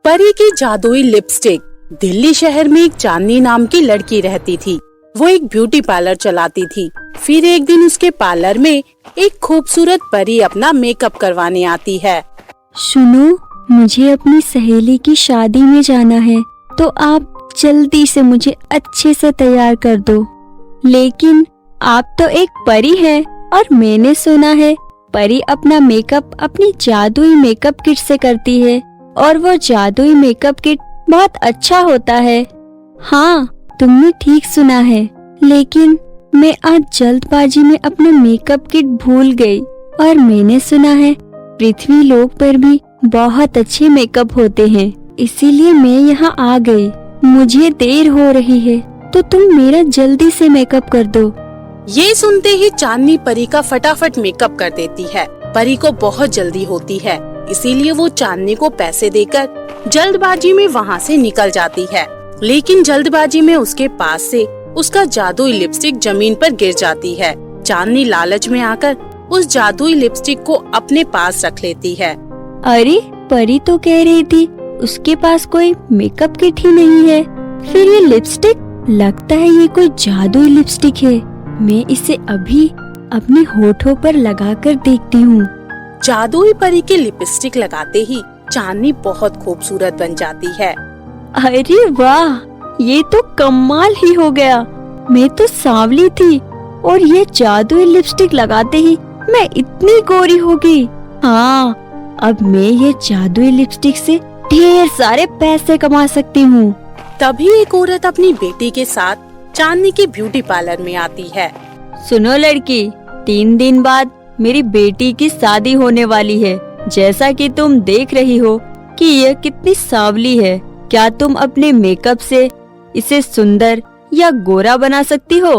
परी की जादुई लिपस्टिक। दिल्ली शहर में एक चांदनी नाम की लड़की रहती थी। वो एक ब्यूटी पार्लर चलाती थी। फिर एक दिन उसके पार्लर में एक खूबसूरत परी अपना मेकअप करवाने आती है। सुनो, मुझे अपनी सहेली की शादी में जाना है, तो आप जल्दी से मुझे अच्छे से तैयार कर दो। लेकिन आप तो एक परी हैं और मैंने सुना है परी अपना मेकअप अपनी जादुई मेकअप किट से करती है और वो जादुई मेकअप किट बहुत अच्छा होता है। हाँ, तुमने ठीक सुना है, लेकिन मैं आज जल्दबाजी में अपना मेकअप किट भूल गई और मैंने सुना है पृथ्वी लोक पर भी बहुत अच्छे मेकअप होते हैं, इसीलिए मैं यहाँ आ गई। मुझे देर हो रही है, तो तुम मेरा जल्दी से मेकअप कर दो। ये सुनते ही चांदनी परी का फटाफट मेकअप कर देती है। परी को बहुत जल्दी होती है, इसीलिए वो चांदनी को पैसे देकर जल्दबाजी में वहाँ से निकल जाती है। लेकिन जल्दबाजी में उसके पास से उसका जादुई लिपस्टिक जमीन पर गिर जाती है। चांदनी लालच में आकर उस जादुई लिपस्टिक को अपने पास रख लेती है। अरे, परी तो कह रही थी उसके पास कोई मेकअप किट ही नहीं है, फिर ये लिपस्टिक? लगता है ये कोई जादुई लिपस्टिक है। मैं इसे अभी अपने होठों पर लगाकर देखती हूँ। जादुई परी की लिपस्टिक लगाते ही चांदनी बहुत खूबसूरत बन जाती है। अरे वाह, ये तो कमाल ही हो गया। मैं तो सांवली थी और ये जादुई लिपस्टिक लगाते ही मैं इतनी गोरी हो गई। हाँ, अब मैं ये जादुई लिपस्टिक से ढेर सारे पैसे कमा सकती हूँ। तभी एक औरत अपनी बेटी के साथ चांदनी की ब्यूटी पार्लर में आती है। सुनो लड़की, 3 दिन बाद मेरी बेटी की शादी होने वाली है। जैसा कि तुम देख रही हो कि यह कितनी सांवली है, क्या तुम अपने मेकअप से इसे सुंदर या गोरा बना सकती हो?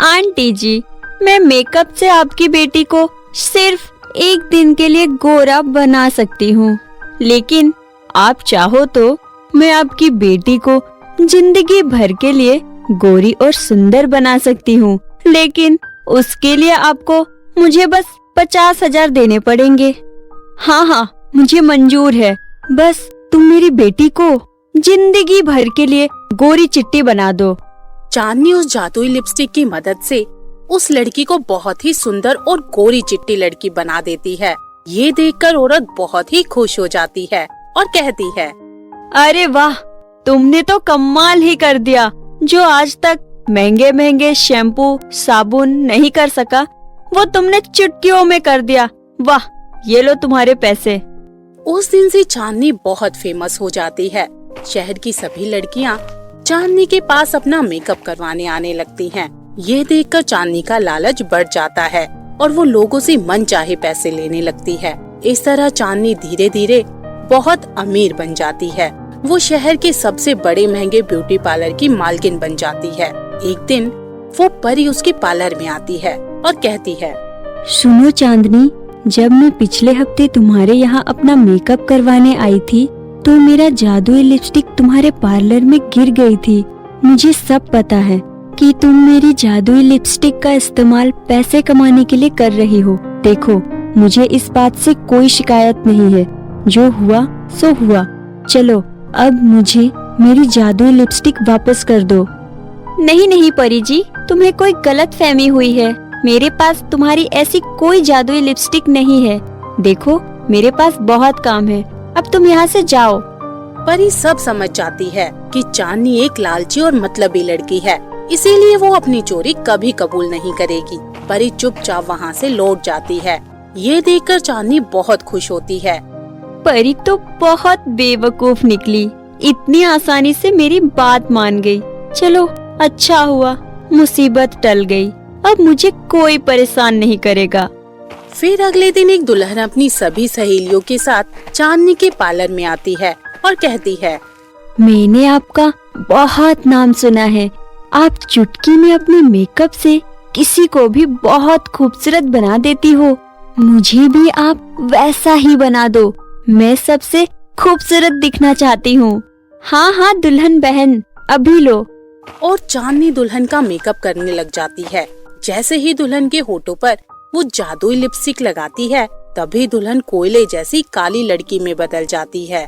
आंटी जी, मैं मेकअप से आपकी बेटी को सिर्फ 1 दिन के लिए गोरा बना सकती हूँ, लेकिन आप चाहो तो मैं आपकी बेटी को जिंदगी भर के लिए गोरी और सुंदर बना सकती हूँ, लेकिन उसके लिए आपको मुझे बस 50,000 देने पड़ेंगे। हाँ, मुझे मंजूर है। बस तुम मेरी बेटी को जिंदगी भर के लिए गोरी चिट्टी बना दो। चांदनी उस जादुई लिपस्टिक की मदद से उस लड़की को बहुत ही सुंदर और गोरी चिट्टी लड़की बना देती है। ये देखकर औरत बहुत ही खुश हो जाती है और कहती है, अरे वाह, तुमने तो कमाल ही कर दिया। जो आज तक महंगे महंगे शैम्पू साबुन नहीं कर सका, वो तुमने चुटकियों में कर दिया। वाह, ये लो तुम्हारे पैसे। उस दिन से चांदनी बहुत फेमस हो जाती है। शहर की सभी लड़कियां चांदनी के पास अपना मेकअप करवाने आने लगती हैं। ये देखकर चांदनी का लालच बढ़ जाता है और वो लोगों से मन चाहे पैसे लेने लगती है। इस तरह चांदनी धीरे धीरे बहुत अमीर बन जाती है। वो शहर के सबसे बड़े महंगे ब्यूटी पार्लर की मालकिन बन जाती है। एक दिन वो परी उसके पार्लर में आती है और कहती है, सुनो चांदनी, जब मैं पिछले हफ्ते तुम्हारे यहाँ अपना मेकअप करवाने आई थी, तो मेरा जादुई लिपस्टिक तुम्हारे पार्लर में गिर गई थी। मुझे सब पता है कि तुम मेरी जादुई लिपस्टिक का इस्तेमाल पैसे कमाने के लिए कर रही हो। देखो, मुझे इस बात से कोई शिकायत नहीं है। जो हुआ सो हुआ। चलो, अब मुझे मेरी जादुई लिपस्टिक वापस कर दो। नहीं परी जी, तुम्हें कोई गलत फहमी हुई है। मेरे पास तुम्हारी ऐसी कोई जादुई लिपस्टिक नहीं है। देखो, मेरे पास बहुत काम है, अब तुम यहाँ से जाओ। परी सब समझ जाती है कि चांदनी एक लालची और मतलबी लड़की है, इसीलिए वो अपनी चोरी कभी कबूल नहीं करेगी। परी चुपचाप वहाँ से लौट जाती है। ये देखकर चांदनी बहुत खुश होती है। परी तो बहुत बेवकूफ निकली, इतनी आसानी से मेरी बात मान गई। चलो, अच्छा हुआ, मुसीबत टल गई। अब मुझे कोई परेशान नहीं करेगा। फिर अगले दिन एक दुल्हन अपनी सभी सहेलियों के साथ चांदनी के पार्लर में आती है और कहती है, मैंने आपका बहुत नाम सुना है। आप चुटकी में अपने मेकअप से किसी को भी बहुत खूबसूरत बना देती हो। मुझे भी आप वैसा ही बना दो। मैं सबसे खूबसूरत दिखना चाहती हूँ। हाँ, दुल्हन बहन, अभी लो। और चांदनी दुल्हन का मेकअप करने लग जाती है। जैसे ही दुल्हन के होठों पर वो जादुई लिपस्टिक लगाती है, तभी दुल्हन कोयले जैसी काली लड़की में बदल जाती है।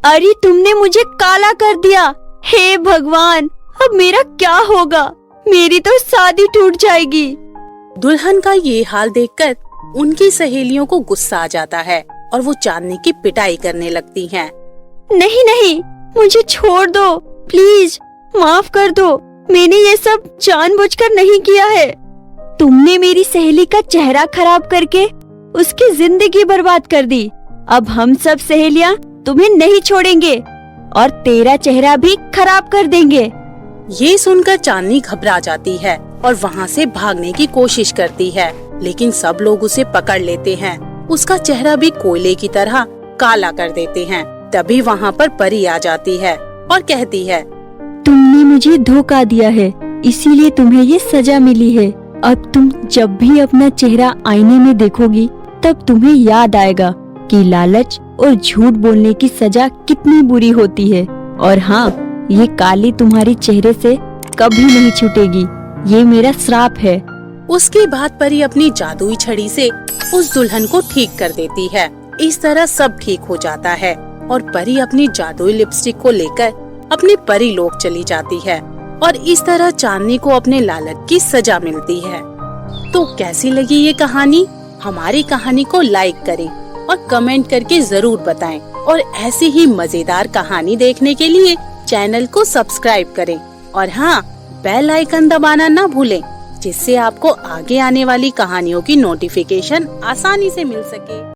अरे तुमने मुझे काला कर दिया। हे भगवान, अब मेरा क्या होगा? मेरी तो शादी टूट जाएगी। दुल्हन का ये हाल देखकर उनकी सहेलियों को गुस्सा आ जाता है और वो चांदनी की पिटाई करने लगती हैं। नहीं नहीं, मुझे छोड़ दो, प्लीज माफ कर दो। मैंने ये सब जानबूझकर नहीं किया है। तुमने मेरी सहेली का चेहरा खराब करके उसकी जिंदगी बर्बाद कर दी। अब हम सब सहेलियां तुम्हें नहीं छोड़ेंगे और तेरा चेहरा भी खराब कर देंगे। ये सुनकर चांदनी घबरा जाती है और वहाँ से भागने की कोशिश करती है, लेकिन सब लोग उसे पकड़ लेते हैं। उसका चेहरा भी कोयले की तरह काला कर देते हैं। तभी वहाँ पर परी आ जाती है और कहती है, तुमने मुझे धोखा दिया है, इसीलिए तुम्हें ये सजा मिली है। अब तुम जब भी अपना चेहरा आईने में देखोगी तब तुम्हें याद आएगा कि लालच और झूठ बोलने की सजा कितनी बुरी होती है। और हाँ, ये काली तुम्हारे चेहरे से कभी नहीं छूटेगी। ये मेरा श्राप है। उसके बाद परी अपनी जादुई छड़ी से उस दुल्हन को ठीक कर देती है। इस तरह सब ठीक हो जाता है और परी अपनी जादुई लिपस्टिक को लेकर अपने परी लोक चली जाती है और इस तरह चांदनी को अपने लालच की सजा मिलती है। तो कैसी लगी ये कहानी? हमारी कहानी को लाइक करें और कमेंट करके जरूर बताएं और ऐसी ही मजेदार कहानी देखने के लिए चैनल को सब्सक्राइब करें और हाँ, बेल आइकन दबाना ना भूलें, जिससे आपको आगे आने वाली कहानियों की नोटिफिकेशन आसानी से मिल सके।